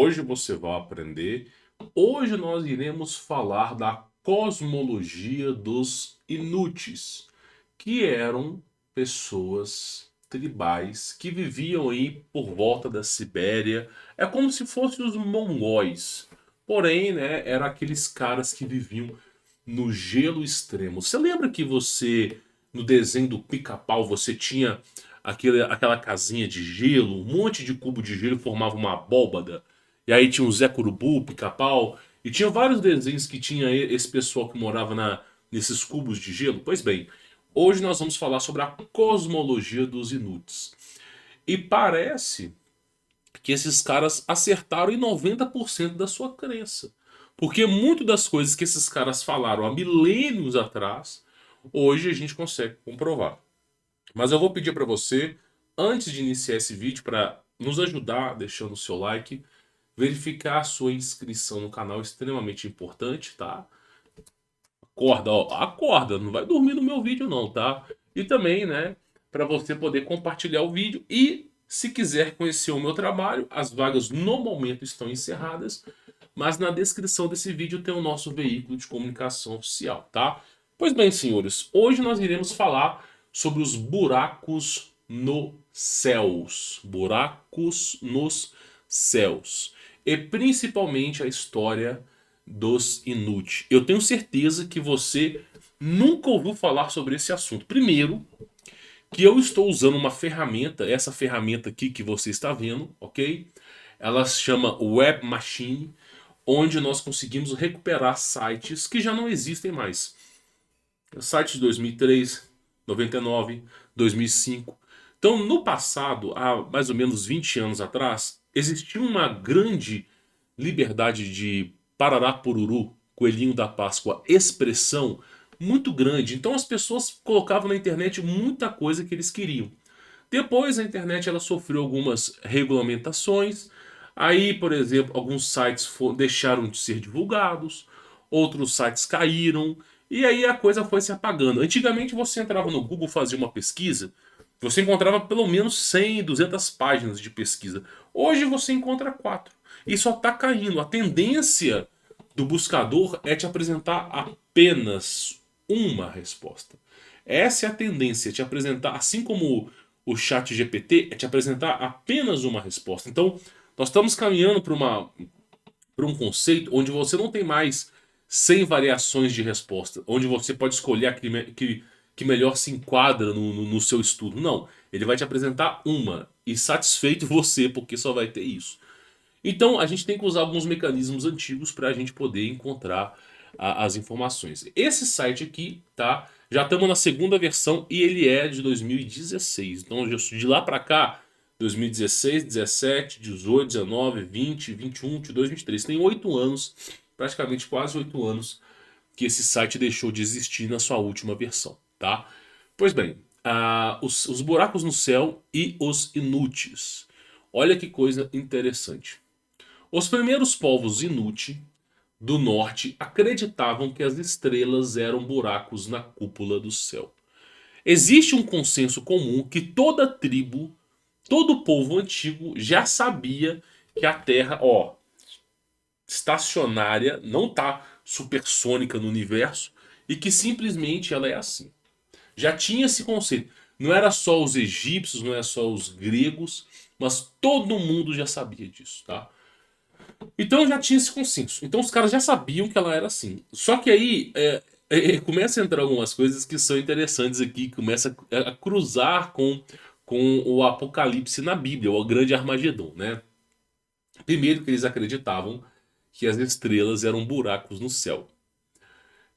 Hoje você vai aprender. Hoje nós iremos falar da cosmologia dos Inuits, que eram pessoas tribais que viviam aí por volta da Sibéria. É como se fossem os mongóis. Porém, né, eram aqueles caras que viviam no gelo extremo. Você lembra que no desenho do Pica-Pau, você tinha aquela casinha de gelo, um monte de cubo de gelo formava uma abóbada? E aí tinha o Zé Curubu, o Pica-Pau, e tinha vários desenhos que tinha esse pessoal que morava nesses cubos de gelo. Pois bem, hoje nós vamos falar sobre a cosmologia dos Inuits. E parece que esses caras acertaram em 90% da sua crença. Porque muito das coisas que esses caras falaram há milênios atrás, hoje a gente consegue comprovar. Mas eu vou pedir para você, antes de iniciar esse vídeo, para nos ajudar deixando o seu like, verificar a sua inscrição no canal, extremamente importante, tá? Acorda, ó, acorda, não vai dormir no meu vídeo não, tá? E também, né, para você poder compartilhar o vídeo e se quiser conhecer o meu trabalho, as vagas no momento estão encerradas, mas na descrição desse vídeo tem o nosso veículo de comunicação oficial, tá? Pois bem, senhores, hoje nós iremos falar sobre os buracos nos céus. Buracos nos céus. E principalmente a história dos Inuit. Eu tenho certeza que você nunca ouviu falar sobre esse assunto. Primeiro, que eu estou usando uma ferramenta, essa ferramenta aqui que você está vendo, ok? Ela se chama Web Machine, onde nós conseguimos recuperar sites que já não existem mais. Sites de 2003, 99, 2005. Então, no passado, há mais ou menos 20 anos atrás, existia uma grande liberdade de Parará Pururu, Coelhinho da Páscoa, expressão muito grande. Então as pessoas colocavam na internet muita coisa que eles queriam. Depois a internet ela sofreu algumas regulamentações. Aí, por exemplo, alguns sites deixaram de ser divulgados, outros sites caíram, e aí a coisa foi se apagando. Antigamente você entrava no Google, fazia uma pesquisa, você encontrava pelo menos 100, 200 páginas de pesquisa. Hoje você encontra 4. E só está caindo. A tendência do buscador é te apresentar apenas uma resposta. Essa é a tendência, te apresentar, assim como o chat GPT, é te apresentar apenas uma resposta. Então, nós estamos caminhando para um conceito onde você não tem mais 100 variações de resposta, onde você pode escolher a que melhor se enquadra no seu estudo. Não, ele vai te apresentar uma e satisfeito você, porque só vai ter isso. Então a gente tem que usar alguns mecanismos antigos para a gente poder encontrar as informações. Esse site aqui, tá? Já estamos na segunda versão e ele é de 2016. Então de lá para cá, 2016, 17, 18, 19, 20, 21, 22, 23. Tem 8 anos, praticamente quase 8 anos, que esse site deixou de existir na sua última versão, tá? Pois bem, os buracos no céu e os Inuits. Olha que coisa interessante. Os primeiros povos Inuit do norte acreditavam que as estrelas eram buracos na cúpula do céu. Existe um consenso comum que toda tribo, todo povo antigo já sabia que a Terra, ó, estacionária, não está supersônica no universo e que simplesmente ela é assim. Já tinha esse conceito. Não era só os egípcios, não era só os gregos, mas todo mundo já sabia disso, tá? Então já tinha esse consenso. Então os caras já sabiam que ela era assim. Só que aí começa a entrar algumas coisas que são interessantes aqui. Começa a cruzar com o Apocalipse na Bíblia, o grande Armagedon, né? Primeiro que eles acreditavam que as estrelas eram buracos no céu.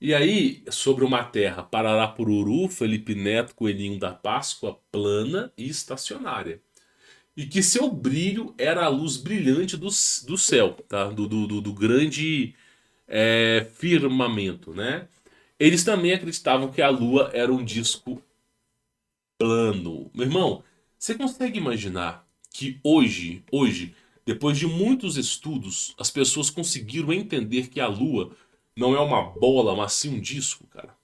E aí, sobre uma terra Pararapururu, Felipe Neto, Coelhinho da Páscoa, plana e estacionária. E que seu brilho era a luz brilhante do céu, tá? Do grande firmamento, né? Eles também acreditavam que a Lua era um disco plano. Meu irmão, você consegue imaginar que hoje, depois de muitos estudos, as pessoas conseguiram entender que a Lua não é uma bola, mas sim um disco, cara?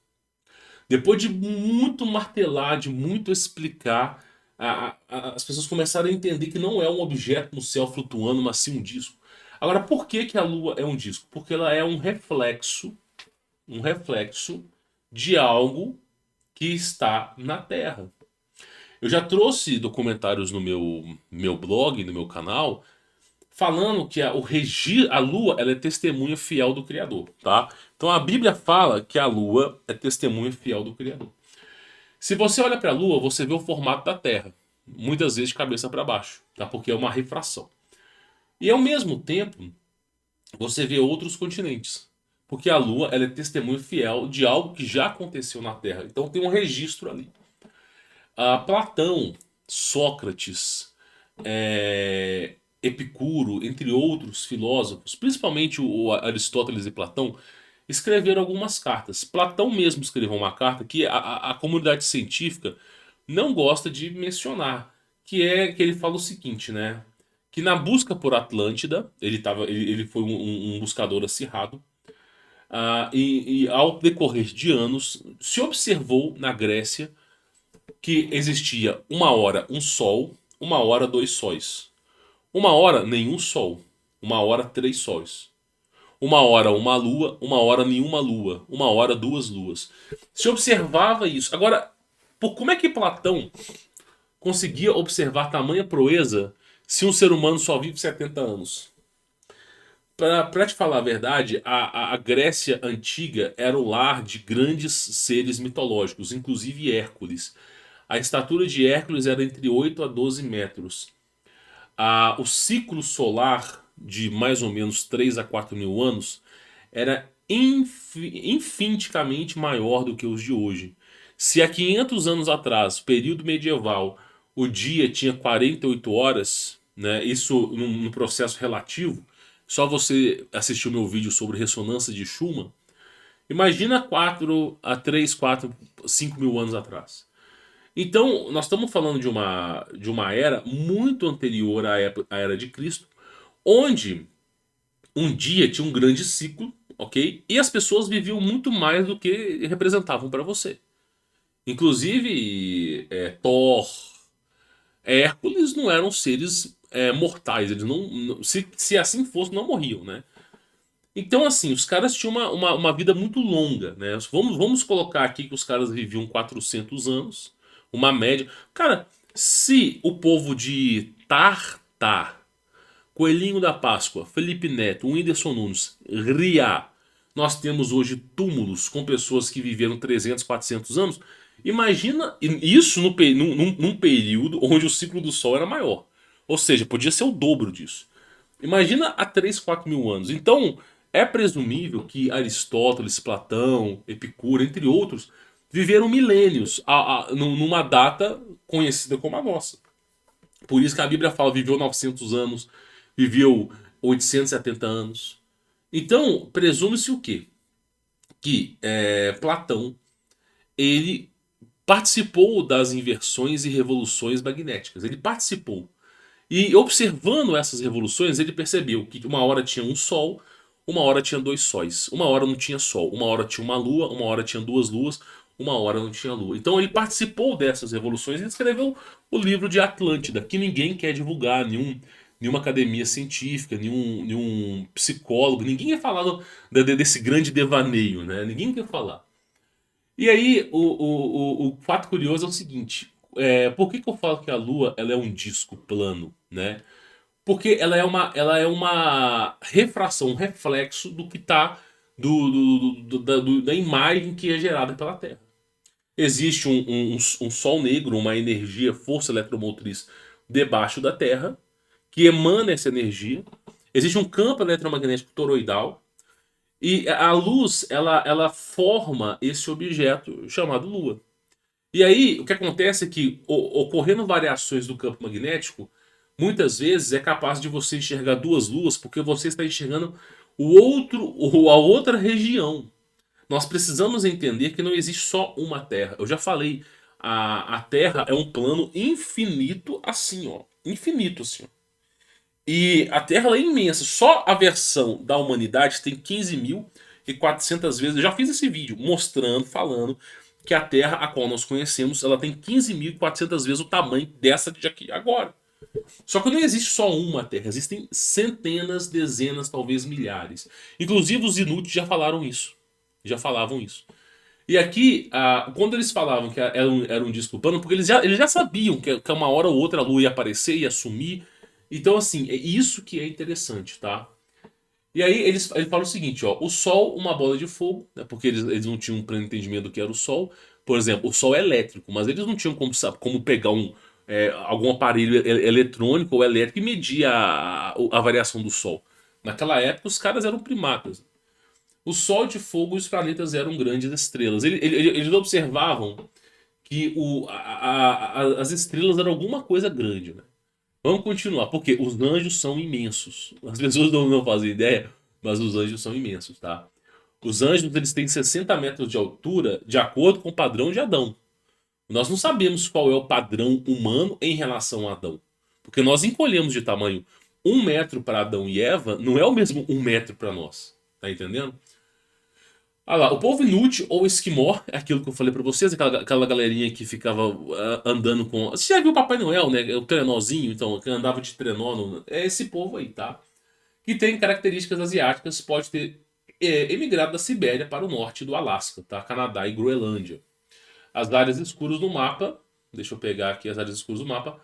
Depois de muito martelar, de muito explicar, as pessoas começaram a entender que não é um objeto no céu flutuando, mas sim um disco. Agora, por que que a Lua é um disco? Porque ela é um reflexo de algo que está na Terra. Eu já trouxe documentários no meu blog, no meu canal, falando que a Lua ela é testemunha fiel do Criador, tá? Então a Bíblia fala que a Lua é testemunha fiel do Criador. Se você olha para a Lua, você vê o formato da Terra, muitas vezes de cabeça para baixo, tá? Porque é uma refração. E ao mesmo tempo, você vê outros continentes, porque a Lua ela é testemunha fiel de algo que já aconteceu na Terra. Então tem um registro ali. Platão, Sócrates, Epicuro, entre outros filósofos, principalmente o Aristóteles e Platão, escreveram algumas cartas. Platão mesmo escreveu uma carta que a comunidade científica não gosta de mencionar, que é que ele fala o seguinte, né? Que na busca por Atlântida, ele foi um buscador acirrado, e ao decorrer de anos se observou na Grécia que existia uma hora um sol, uma hora dois sóis. Uma hora nenhum sol, uma hora três sóis. Uma hora uma lua, uma hora nenhuma lua, uma hora duas luas. Se observava isso. Agora, como é que Platão conseguia observar tamanha proeza se um ser humano só vive 70 anos? Pra te falar a verdade, a Grécia antiga era o lar de grandes seres mitológicos, inclusive Hércules. A estatura de Hércules era entre 8 a 12 metros. O ciclo solar de mais ou menos 3 a 4 mil anos era infinitamente maior do que os de hoje. Se há 500 anos atrás, período medieval, o dia tinha 48 horas, né, isso num processo relativo, só você assistir o meu vídeo sobre ressonância de Schumann, imagina 4 a 3, 4, 5 mil anos atrás. Então, nós estamos falando de uma era muito anterior à era de Cristo, onde um dia tinha um grande ciclo, ok? E as pessoas viviam muito mais do que representavam para você. Inclusive, Thor, Hércules não eram seres mortais, eles se assim fosse, não morriam, né? Então, assim, os caras tinham uma vida muito longa, né? Vamos colocar aqui que os caras viviam 400 anos, uma média. Cara, se o povo de Tartar, Coelhinho da Páscoa, Felipe Neto, Whindersson Nunes, Ria, nós temos hoje túmulos com pessoas que viveram 300, 400 anos. Imagina isso num período onde o ciclo do Sol era maior. Ou seja, podia ser o dobro disso. Imagina há 3, 4 mil anos. Então, é presumível que Aristóteles, Platão, Epicuro, entre outros, viveram milênios numa data conhecida como a nossa. Por isso que a Bíblia fala viveu 900 anos, viveu 870 anos. Então, presume-se o quê? Que Platão ele participou das inversões e revoluções magnéticas. Ele participou. E observando essas revoluções, ele percebeu que uma hora tinha um sol, uma hora tinha dois sóis, uma hora não tinha sol, uma hora tinha uma lua, uma hora tinha duas luas, uma hora não tinha lua. Então ele participou dessas revoluções e escreveu o livro de Atlântida, que ninguém quer divulgar, nenhuma academia científica, nenhum psicólogo, ninguém quer falar desse grande devaneio, né? Ninguém quer falar. E aí, o fato curioso é o seguinte: por que eu falo que a Lua ela é um disco plano, né? Porque ela é uma refração, um reflexo do que está da imagem que é gerada pela Terra. Existe um sol negro, uma energia, força eletromotriz debaixo da Terra, que emana essa energia. Existe um campo eletromagnético toroidal, e a luz, ela forma esse objeto chamado Lua. E aí, o que acontece é que, ocorrendo variações do campo magnético, muitas vezes é capaz de você enxergar duas luas, porque você está enxergando a outra região. Nós precisamos entender que não existe só uma Terra. Eu já falei, a Terra é um plano infinito assim, ó. Infinito assim, ó. E a Terra ela é imensa. Só a versão da humanidade tem 15.400 vezes. Eu já fiz esse vídeo mostrando, falando que a Terra, a qual nós conhecemos, ela tem 15.400 vezes o tamanho dessa de aqui agora. Só que não existe só uma Terra, existem centenas, dezenas, talvez milhares. Inclusive os Inuit já falaram isso. Já falavam isso. E aqui, quando eles falavam que era um disco plano, porque eles já sabiam que uma hora ou outra a Lua ia aparecer, ia sumir. Então, assim, é isso que é interessante, tá? E aí ele fala o seguinte, ó, o Sol, uma bola de fogo, né, porque eles não tinham um pleno entendimento do que era o Sol. Por exemplo, o Sol é elétrico, mas eles não tinham como pegar algum aparelho eletrônico ou elétrico e medir a variação do Sol. Naquela época, os caras eram primatas. O Sol de fogo e os planetas eram grandes estrelas. Eles observavam que as estrelas eram alguma coisa grande, né? Vamos continuar, porque os anjos são imensos. As pessoas não fazem ideia, mas os anjos são imensos, tá? Os anjos eles têm 60 metros de altura, de acordo com o padrão de Adão. Nós não sabemos qual é o padrão humano em relação a Adão. Porque nós encolhemos de tamanho. 1 metro para Adão e Eva não é o mesmo 1 metro para nós. Tá entendendo? Ah lá, o povo inútil ou esquimó, é aquilo que eu falei pra vocês, aquela galerinha que ficava andando com. Você já viu o Papai Noel, né? O trenózinho, então, que andava de trenó. É esse povo aí, tá? Que tem características asiáticas, pode ter emigrado da Sibéria para o norte do Alasca, tá? Canadá e Groenlândia. As áreas escuras do mapa, deixa eu pegar aqui as áreas escuras do mapa,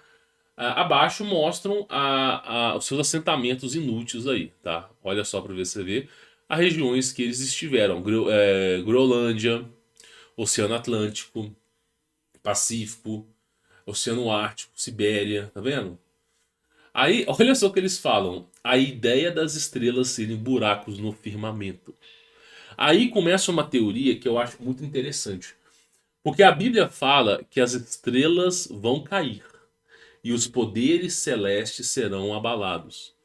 abaixo mostram os seus assentamentos inúteis aí, tá? Olha só para ver se você vê as regiões que eles estiveram: Groenlândia, Oceano Atlântico, Pacífico, Oceano Ártico, Sibéria, tá vendo? Aí, olha só o que eles falam: a ideia das estrelas serem buracos no firmamento. Aí começa uma teoria que eu acho muito interessante, porque a Bíblia fala que as estrelas vão cair e os poderes celestes serão abalados.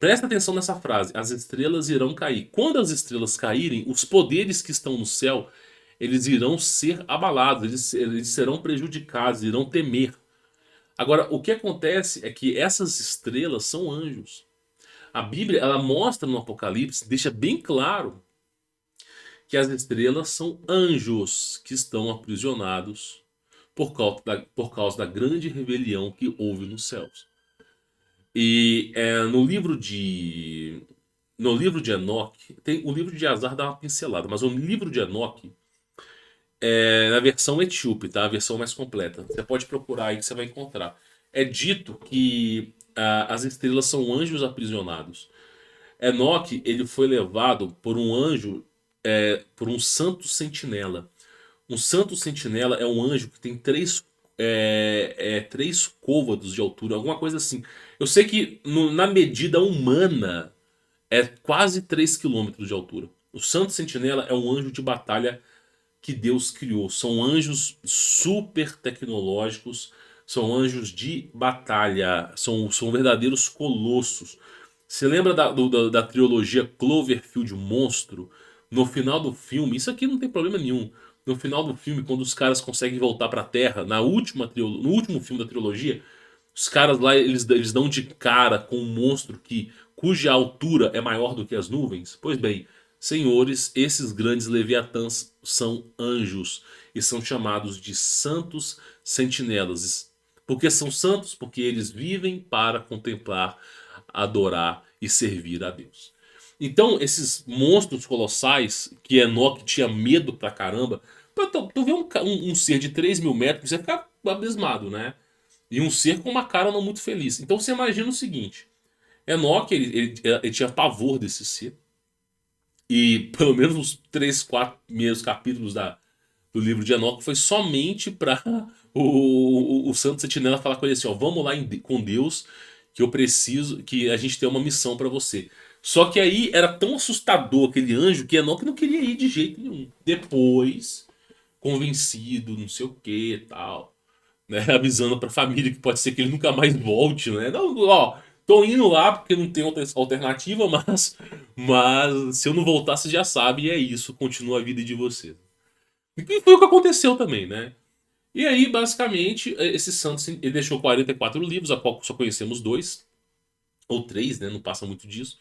Presta atenção nessa frase: as estrelas irão cair. Quando as estrelas caírem, os poderes que estão no céu, eles irão ser abalados, eles serão prejudicados, irão temer. Agora, o que acontece é que essas estrelas são anjos. A Bíblia, ela mostra no Apocalipse, deixa bem claro que as estrelas são anjos que estão aprisionados por causa da grande rebelião que houve nos céus. E no livro de Enoque, o livro de Azar dá uma pincelada, mas o livro de Enoque é na versão etíope, tá? A versão mais completa. Você pode procurar aí que você vai encontrar. É dito que as estrelas são anjos aprisionados. Enoque, ele foi levado por um anjo, por um santo sentinela. Um santo sentinela é um anjo que tem três côvados de altura, alguma coisa assim. Eu sei que na medida humana é quase 3 quilômetros de altura. O santo sentinela é um anjo de batalha que Deus criou. São anjos super tecnológicos, são anjos de batalha, são verdadeiros colossos. Você lembra da trilogia Cloverfield Monstro? No final do filme, isso aqui não tem problema nenhum. No final do filme, quando os caras conseguem voltar pra Terra, no último filme da trilogia, os caras lá eles dão de cara com um monstro cuja altura é maior do que as nuvens. Pois bem, senhores, esses grandes leviatãs são anjos e são chamados de santos sentinelas. Por que são santos? Porque eles vivem para contemplar, adorar e servir a Deus. Então, esses monstros colossais que Enoque tinha medo pra caramba. Pô, tu vê um ser de 3.000 metros, você fica abismado, né? E um ser com uma cara não muito feliz. Então você imagina o seguinte: Enoque ele tinha pavor desse ser. E pelo menos os 3, 4 primeiros capítulos do livro de Enoque foi somente para o Santo Sentinela falar com ele assim: ó, vamos lá com Deus, que eu preciso, que a gente tem uma missão para você. Só que aí era tão assustador aquele anjo que Enoque não queria ir de jeito nenhum. Depois, convencido, não sei o que tal, né, avisando pra família que pode ser que ele nunca mais volte, né? Não, ó, tô indo lá porque não tem outra alternativa, mas se eu não voltar, você já sabe, e é isso, continua a vida de você. E foi o que aconteceu também, né? E aí, basicamente, esse Santos ele deixou 44 livros, a qual só conhecemos dois, ou três, né? Não passa muito disso.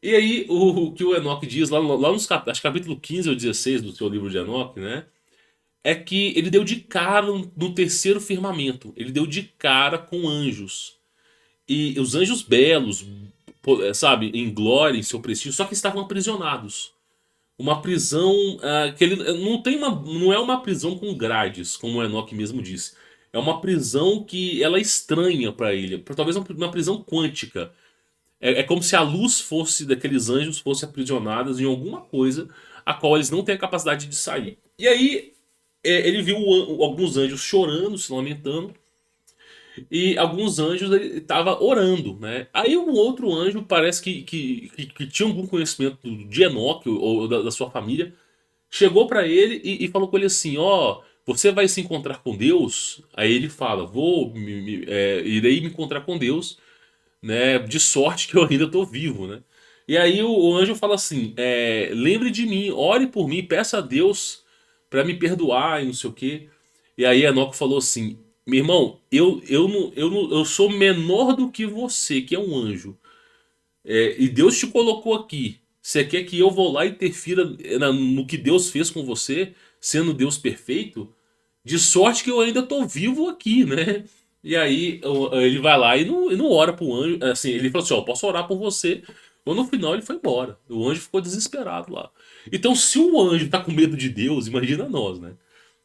E aí, o que o Enoque diz lá nos acho que capítulo 15 ou 16 do seu livro de Enoque, né? é que ele deu de cara no terceiro firmamento. Ele deu de cara com anjos. E os anjos belos, sabe, em glória, em seu prestígio, só que estavam aprisionados. Uma prisão que ele não tem não é uma prisão com grades, como o Enoch mesmo disse. É uma prisão que ela é estranha para ele, talvez uma prisão quântica. É como se a luz fosse daqueles anjos fosse aprisionadas em alguma coisa a qual eles não têm a capacidade de sair. E aí ele viu alguns anjos chorando, se lamentando, e alguns anjos ele estava orando, né? Aí um outro anjo parece que tinha algum conhecimento de Enoque ou da sua família, chegou para ele e falou com ele assim: ó, você vai se encontrar com Deus? Aí ele fala: irei me encontrar com Deus, né? De sorte que eu ainda estou vivo, né? E aí o anjo fala assim: lembre de mim, ore por mim, peça a Deus para me perdoar e não sei o quê. E aí Enoque falou assim: meu irmão, eu sou menor do que você, que é um anjo. E Deus te colocou aqui. Você quer que eu vou lá e interfira no que Deus fez com você, sendo Deus perfeito? De sorte que eu ainda tô vivo aqui, né? E aí ele vai lá e não ora pro anjo. Assim, ele falou assim: ó, posso orar por você. Mas no final ele foi embora. O anjo ficou desesperado lá. Então, se o anjo tá com medo de Deus, imagina nós, né?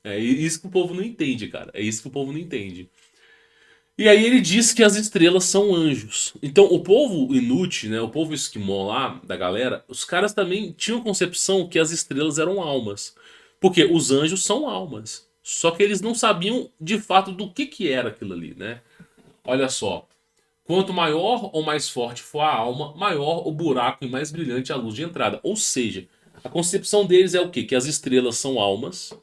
É isso que o povo não entende, cara. É isso que o povo não entende. E aí ele diz que as estrelas são anjos. Então o povo Inuit, né, o povo esquimó lá da galera, os caras também tinham concepção que as estrelas eram almas. Porque os anjos são almas. Só que eles não sabiam de fato do que era aquilo ali, né? Olha só. Quanto maior ou mais forte for a alma, maior o buraco e mais brilhante a luz de entrada. Ou seja, a concepção deles é o quê? Que as estrelas são almas,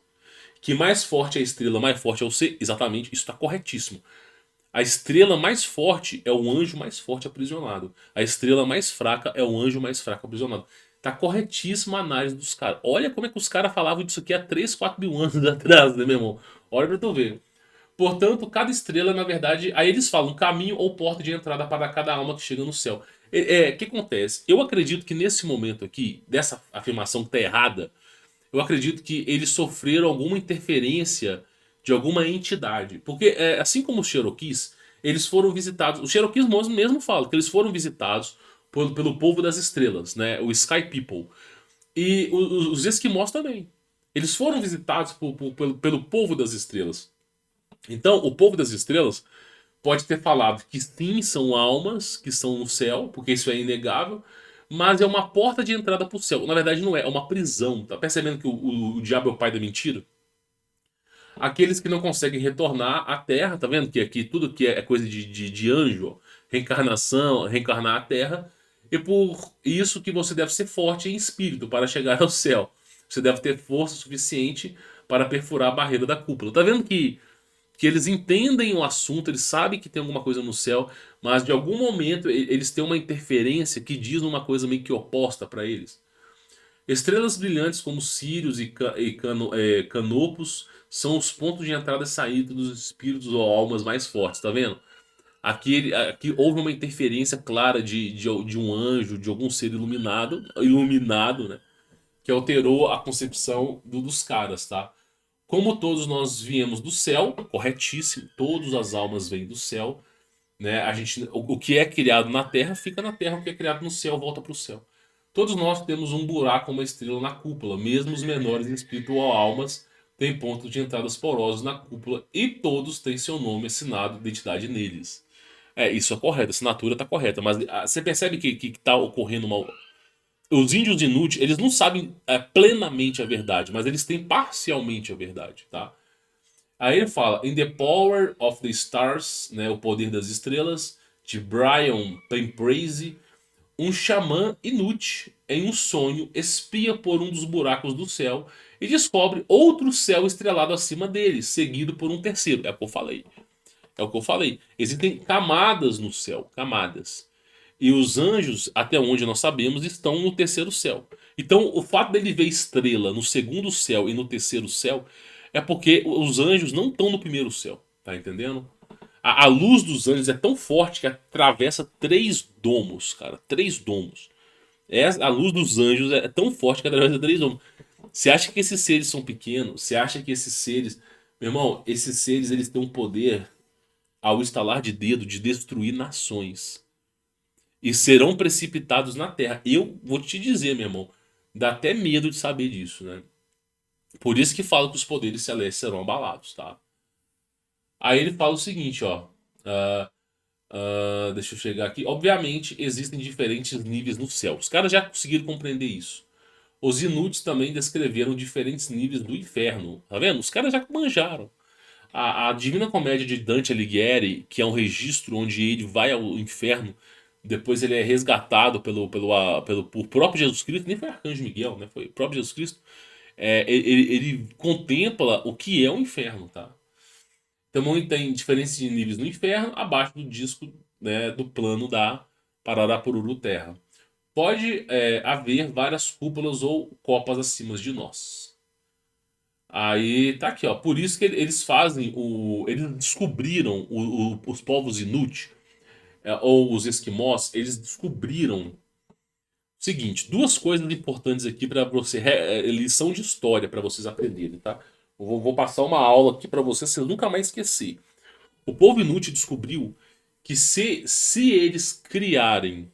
que mais forte é a estrela, mais forte é o ser. Exatamente, isso está corretíssimo. A estrela mais forte é o anjo mais forte aprisionado. A estrela mais fraca é o anjo mais fraco aprisionado. Tá corretíssima a análise dos caras. Olha como é que os caras falavam disso aqui há 3, 4 mil anos atrás, né, meu irmão? Olha pra tu ver. Portanto, cada estrela, na verdade, aí eles falam caminho ou porta de entrada para cada alma que chega no céu. O que acontece? Eu acredito que nesse momento aqui, dessa afirmação que tá errada, eu acredito que eles sofreram alguma interferência de alguma entidade. Porque, assim como os Cherokees, eles foram visitados. Os Cherokees mesmo falam que eles foram visitados pelo povo das estrelas, né? O Sky People. E os Esquimós também. Eles foram visitados pelo povo das estrelas. Então, o povo das estrelas pode ter falado que sim, são almas que estão no céu, porque isso é inegável, mas é uma porta de entrada para o céu. Na verdade, não é, é uma prisão. Tá percebendo que o diabo é o pai da mentira? Aqueles que não conseguem retornar à Terra, tá vendo? Que aqui tudo que é coisa de anjo, ó, reencarnação, reencarnar à Terra. E por isso que você deve ser forte em espírito para chegar ao céu. Você deve ter força suficiente para perfurar a barreira da cúpula. Tá vendo que eles entendem o assunto, eles sabem que tem alguma coisa no céu, mas de algum momento eles têm uma interferência que diz uma coisa meio que oposta para eles. Estrelas brilhantes como Sírios e Canopus são os pontos de entrada e saída dos espíritos ou almas mais fortes, tá vendo? Aqui houve uma interferência clara de um anjo, de algum ser iluminado, né? Que alterou a concepção dos caras, tá? Como todos nós viemos do céu, corretíssimo, todas as almas vêm do céu, né? O que é criado na terra fica na terra, o que é criado no céu volta para o céu. Todos nós temos um buraco, uma estrela na cúpula, mesmo os menores em espírito ou almas têm pontos de entradas porosos na cúpula e todos têm seu nome assinado, identidade neles. Isso é correto, a assinatura está correta, mas você percebe que está ocorrendo uma. Os índios Inuit, eles não sabem plenamente a verdade, mas eles têm parcialmente a verdade, tá? Aí ele fala, In the Power of the Stars, né, o poder das estrelas, de Brian Pemprese, um xamã Inuit, em um sonho, espia por um dos buracos do céu e descobre outro céu estrelado acima dele, seguido por um terceiro. É o que eu falei. É o que eu falei. Existem camadas no céu, camadas. E os anjos, até onde nós sabemos, estão no terceiro céu. Então, o fato dele ver estrela no segundo céu e no terceiro céu é porque os anjos não estão no primeiro céu. Tá entendendo? A luz dos anjos é tão forte que atravessa 3 domos, cara. 3 domos. A luz dos anjos é tão forte que atravessa 3 domos. Você acha que esses seres são pequenos? Você acha que esses seres... Meu irmão, esses seres eles têm um poder ao estalar de dedo de destruir nações. E serão precipitados na Terra. Eu vou te dizer, meu irmão, dá até medo de saber disso, né? Por isso que falo que os poderes celestes serão abalados, tá? Aí ele fala o seguinte, ó. ah, deixa eu chegar aqui. Obviamente, existem diferentes níveis no céu. Os caras já conseguiram compreender isso. Os Inuits também descreveram diferentes níveis do inferno. Tá vendo? Os caras já manjaram. A Divina Comédia de Dante Alighieri, que é um registro onde ele vai ao inferno, depois ele é resgatado por próprio Jesus Cristo, nem foi Arcanjo Miguel, né? Foi o próprio Jesus Cristo. Ele contempla o que é o inferno, tá? Também tem diferentes níveis no inferno, abaixo do disco, né, do plano da Pararapururu Terra. Pode haver várias cúpulas ou copas acima de nós. Aí tá aqui, ó. Por isso que eles fazem o. Eles descobriram os povos Inuit, ou os esquimós, eles descobriram o seguinte: duas coisas importantes aqui para você. Lição de história para vocês aprenderem, tá? Eu vou passar uma aula aqui para vocês nunca mais esquecer. O povo Inuit descobriu que se eles criarem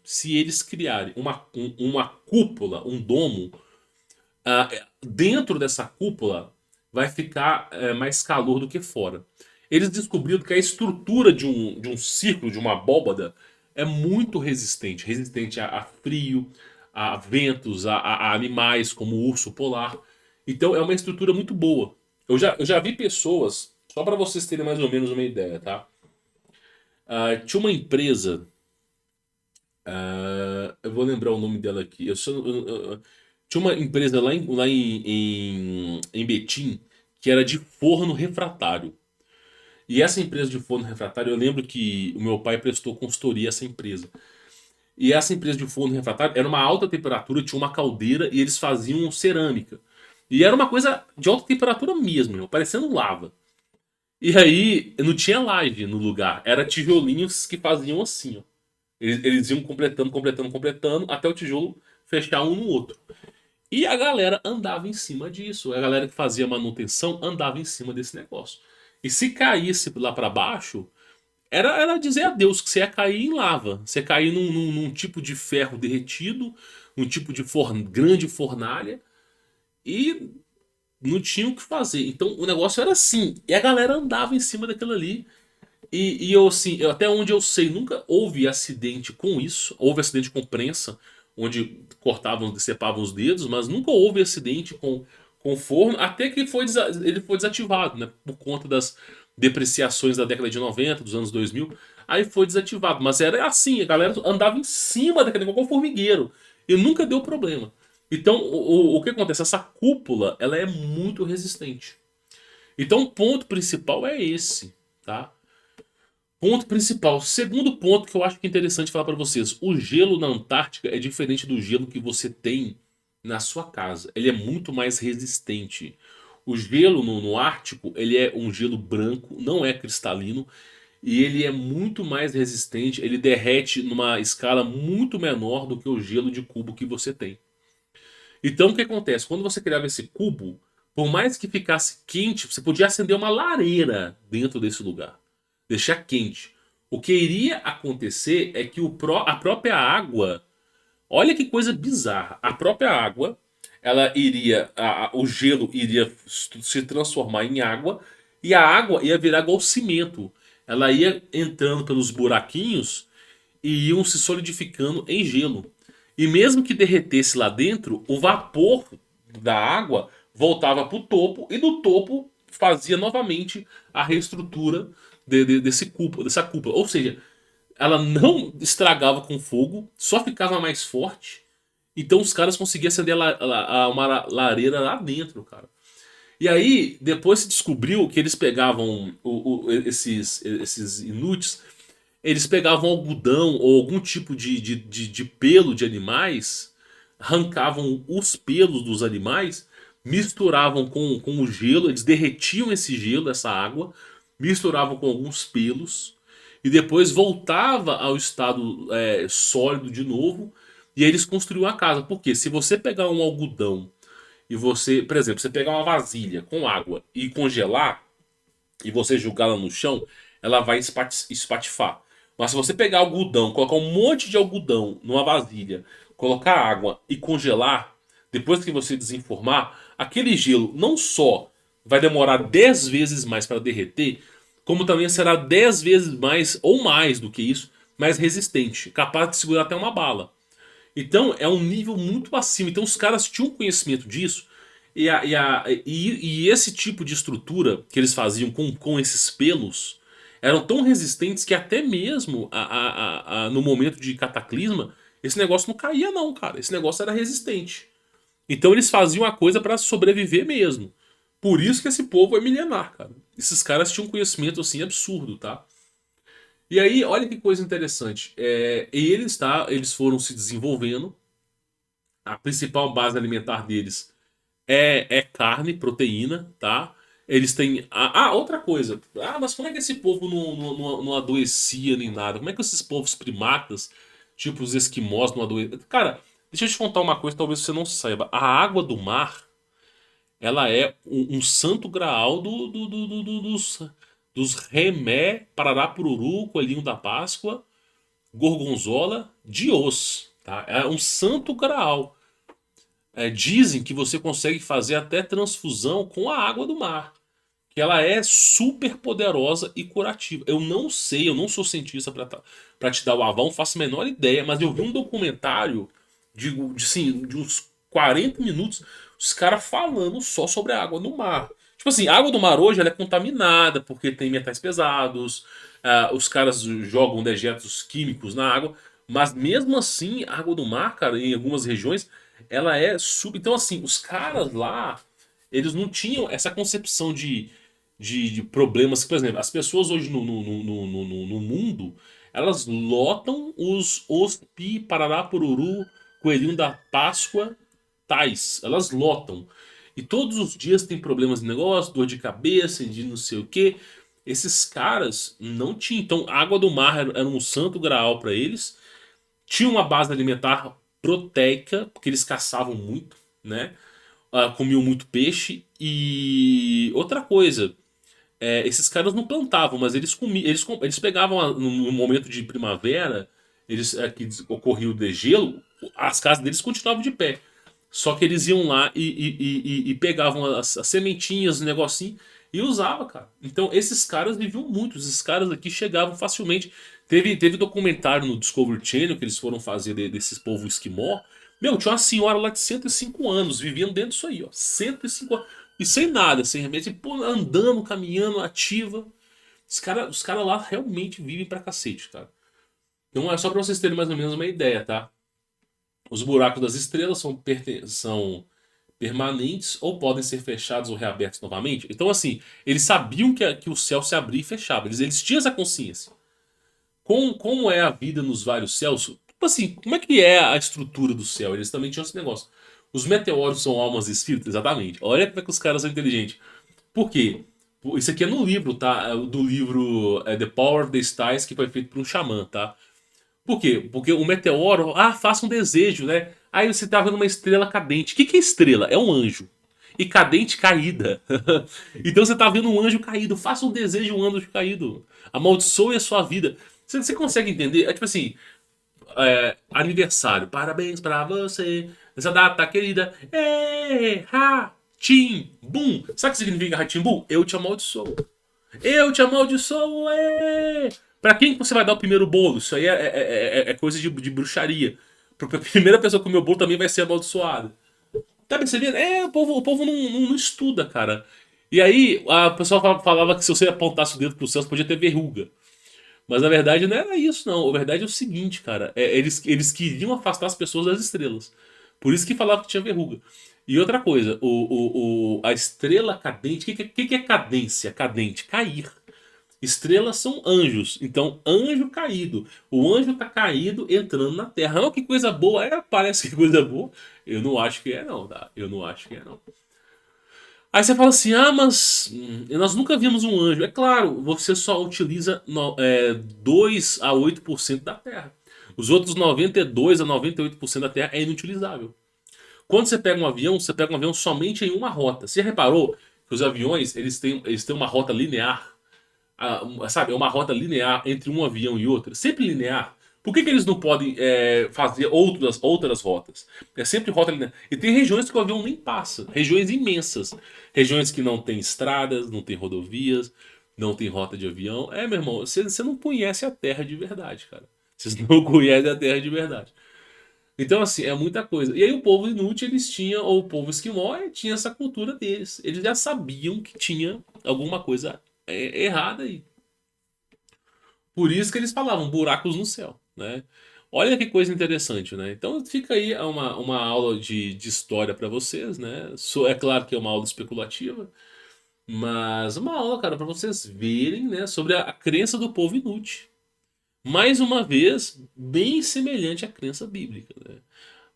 uma cúpula, um domo, dentro dessa cúpula vai ficar mais calor do que fora. Eles descobriram que a estrutura de um círculo, de uma abóbada, é muito resistente. Resistente a frio, a ventos, a animais como o urso polar. Então é uma estrutura muito boa. Eu já vi pessoas, só para vocês terem mais ou menos uma ideia, tá? Tinha uma empresa, eu vou lembrar o nome dela aqui. Tinha uma empresa lá em Betim que era de forno refratário. E essa empresa de forno refratário, eu lembro que o meu pai prestou consultoria a essa empresa. E essa empresa de forno refratário era uma alta temperatura, tinha uma caldeira e eles faziam cerâmica. E era uma coisa de alta temperatura mesmo, meu, parecendo lava. E aí não tinha laje no lugar, era tijolinhos que faziam assim, ó. Eles iam completando, completando, completando, até o tijolo fechar um no outro. E a galera andava em cima disso. A galera que fazia manutenção andava em cima desse negócio. E se caísse lá para baixo, era dizer a Deus que você ia cair em lava. Você ia cair num tipo de ferro derretido, um tipo de grande fornalha, e não tinha o que fazer. Então o negócio era assim. E a galera andava em cima daquilo ali. E eu, assim, até onde eu sei, nunca houve acidente com isso. Houve acidente com prensa, onde cortavam, decepavam os dedos, mas nunca houve acidente com forno, até que ele foi desativado, né? Por conta das depreciações da década de 90, dos anos 2000. Aí foi desativado. Mas era assim, a galera andava em cima daquele negócio com formigueiro. E nunca deu problema. Então, o que acontece? Essa cúpula, ela é muito resistente. Então, o ponto principal é esse, tá? Ponto principal. Segundo ponto que eu acho que é interessante falar para vocês. O gelo na Antártica é diferente do gelo que você tem na sua casa. Ele é muito mais resistente. O gelo no Ártico, ele é um gelo branco, não é cristalino. E ele é muito mais resistente. Ele derrete numa escala muito menor do que o gelo de cubo que você tem. Então o que acontece? Quando você criava esse cubo, por mais que ficasse quente, você podia acender uma lareira dentro desse lugar. Deixar quente. O que iria acontecer é que a própria água. Olha que coisa bizarra. A própria água, ela iria. O gelo iria se transformar em água. E a água ia virar igual cimento. Ela ia entrando pelos buraquinhos e iam se solidificando em gelo. E mesmo que derretesse lá dentro, o vapor da água voltava para o topo e do topo fazia novamente a reestrutura dessa cúpula. Ou seja, ela não estragava com fogo, só ficava mais forte. Então os caras conseguiam acender uma lareira lá dentro, cara. E aí, depois se descobriu que eles pegavam esses inuits, eles pegavam algodão ou algum tipo de pelo de animais, arrancavam os pelos dos animais, misturavam com o gelo, eles derretiam esse gelo, essa água, misturavam com alguns pelos e depois voltava ao estado sólido de novo. E aí eles construíam a casa. Porque se você pegar um algodão e você, por exemplo, você pegar uma vasilha com água e congelar, e você jogar ela no chão, ela vai espatifar. Mas se você pegar algodão, colocar um monte de algodão numa vasilha, colocar água e congelar, depois que você desenformar, aquele gelo não só vai demorar 10 vezes mais para derreter, como também será 10 vezes mais ou mais do que isso, mais resistente, capaz de segurar até uma bala. Então é um nível muito acima. Então os caras tinham conhecimento disso. E esse tipo de estrutura que eles faziam com esses pelos eram tão resistentes que até mesmo no momento de cataclisma, esse negócio não caía, não, cara. Esse negócio era resistente. Então eles faziam a coisa para sobreviver mesmo. Por isso que esse povo é milenar, cara. Esses caras tinham um conhecimento assim absurdo, tá? E aí, olha que coisa interessante. Eles foram se desenvolvendo. A principal base alimentar deles é carne, proteína, tá? Eles têm. Outra coisa. Ah, mas como é que esse povo não adoecia nem nada? Como é que esses povos primatas, tipo os esquimós, não adoeciam? Cara, deixa eu te contar uma coisa, talvez você não saiba. A água do mar, ela é um santo graal dos remé, parará, pururu, coelhinho da Páscoa, gorgonzola, Dios, tá? É um santo graal. Dizem que você consegue fazer até transfusão com a água do mar. Que ela é super poderosa e curativa. Eu não sei, eu não sou cientista para te dar o aval, não faço a menor ideia, mas eu vi um documentário de uns 40 minutos, os caras falando só sobre a água do mar. Tipo assim, a água do mar hoje ela é contaminada porque tem metais pesados, os caras jogam dejetos químicos na água, mas mesmo assim, a água do mar, cara, em algumas regiões, ela é sub. Então, assim, os caras lá, eles não tinham essa concepção de problemas. Por exemplo, as pessoas hoje no mundo, elas lotam os Ospi, Parará, Pururu, Coelhinho da Páscoa, tais. Elas lotam. E todos os dias tem problemas de negócio, dor de cabeça, de não sei o quê. Esses caras não tinham. Então, a água do mar era um santo graal para eles. Tinha uma base alimentar proteica, porque eles caçavam muito, né? Comiam muito peixe. E outra coisa, esses caras não plantavam, mas eles comiam, eles pegavam no momento de primavera, que ocorria o degelo, as casas deles continuavam de pé. Só que eles iam lá e pegavam as sementinhas, o negocinho, e usava, cara. Então esses caras viviam muito, esses caras aqui chegavam facilmente. Teve documentário no Discovery Channel que eles foram fazer desses povos esquimó. Meu, tinha uma senhora lá de 105 anos, vivendo dentro disso aí, ó. 105 anos. E sem nada, sem remédio, e, pô, andando, caminhando, ativa. Os cara lá realmente vivem pra cacete, cara. Então é só pra vocês terem mais ou menos uma ideia, tá? Os buracos das estrelas são permanentes ou podem ser fechados ou reabertos novamente. Então, assim, eles sabiam que o céu se abria e fechava. Eles tinham essa consciência. Como é a vida nos vários céus? Tipo assim, como é que é a estrutura do céu? Eles também tinham esse negócio. Os meteoros são almas e espíritos? Exatamente. Olha como é que os caras são inteligentes. Por quê? Isso aqui é no livro, tá? Do livro The Power of the Stars, que foi feito por um xamã, tá? Por quê? Porque o meteoro, faça um desejo, né? Aí você tá vendo uma estrela cadente. O que é estrela? É um anjo. E cadente, caída. Então você tá vendo um anjo caído. Faça um desejo, um anjo caído. Amaldiçoe a sua vida. Você consegue entender? É tipo assim, aniversário. Parabéns pra você. Nessa data querida. Tim, bum. Sabe o que significa Ratimbum? Eu te amaldiçoo. Eu te amaldiçoo. Pra quem que você vai dar o primeiro bolo? Isso aí é coisa de bruxaria. Porque a primeira pessoa que comer o bolo também vai ser amaldiçoada. Tá percebendo? O povo não estuda, cara. E aí, a pessoa falava que se você apontasse o dedo pro céu, você podia ter verruga. Mas na verdade não era isso, não. A verdade é o seguinte, cara. Eles queriam afastar as pessoas das estrelas. Por isso que falava que tinha verruga. E outra coisa, a estrela cadente. O que é cadência? Cadente, cair. Estrelas são anjos. Então, anjo caído. O anjo tá caído entrando na Terra. Não, que coisa boa. Parece que coisa boa. Eu não acho que é, não, tá? Eu não acho que é, não. Aí você fala assim, mas nós nunca vimos um anjo. É claro, você só utiliza 2 a 8% da Terra. Os outros 92 a 98% da Terra é inutilizável. Quando você pega um avião somente em uma rota. Você reparou que os aviões eles têm uma rota linear? Sabe, é uma rota linear entre um avião e outro, sempre linear. Por que eles não podem fazer outras rotas? É sempre rota linear. E tem regiões que o avião nem passa, regiões imensas. Regiões que não tem estradas, não tem rodovias, não tem rota de avião. Meu irmão, você não conhece a Terra de verdade, cara. Vocês não conhecem a Terra de verdade. Então, assim, é muita coisa. E aí o povo inútil, eles tinham, ou o povo esquimó, tinha essa cultura deles. Eles já sabiam que tinha alguma coisa errada aí. Por isso que eles falavam buracos no céu, né? Olha que coisa interessante, né? Então fica aí uma aula de história para vocês, né? É claro que é uma aula especulativa, mas uma aula, cara, para vocês verem, né, sobre a crença do povo inútil. Mais uma vez, bem semelhante à crença bíblica, né?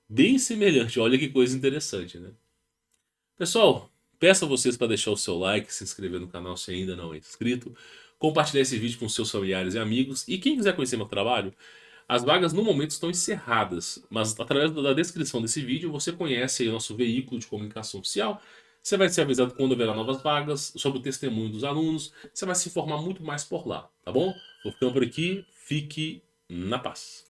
Bem semelhante. Olha que coisa interessante, né? Pessoal, peço a vocês para deixar o seu like, se inscrever no canal se ainda não é inscrito, compartilhar esse vídeo com seus familiares e amigos. E quem quiser conhecer meu trabalho, as vagas no momento estão encerradas, mas através da descrição desse vídeo você conhece aí o nosso veículo de comunicação oficial. Você vai ser avisado quando haverá novas vagas, sobre o testemunho dos alunos. Você vai se informar muito mais por lá, tá bom? Vou ficando por aqui. Fique na paz.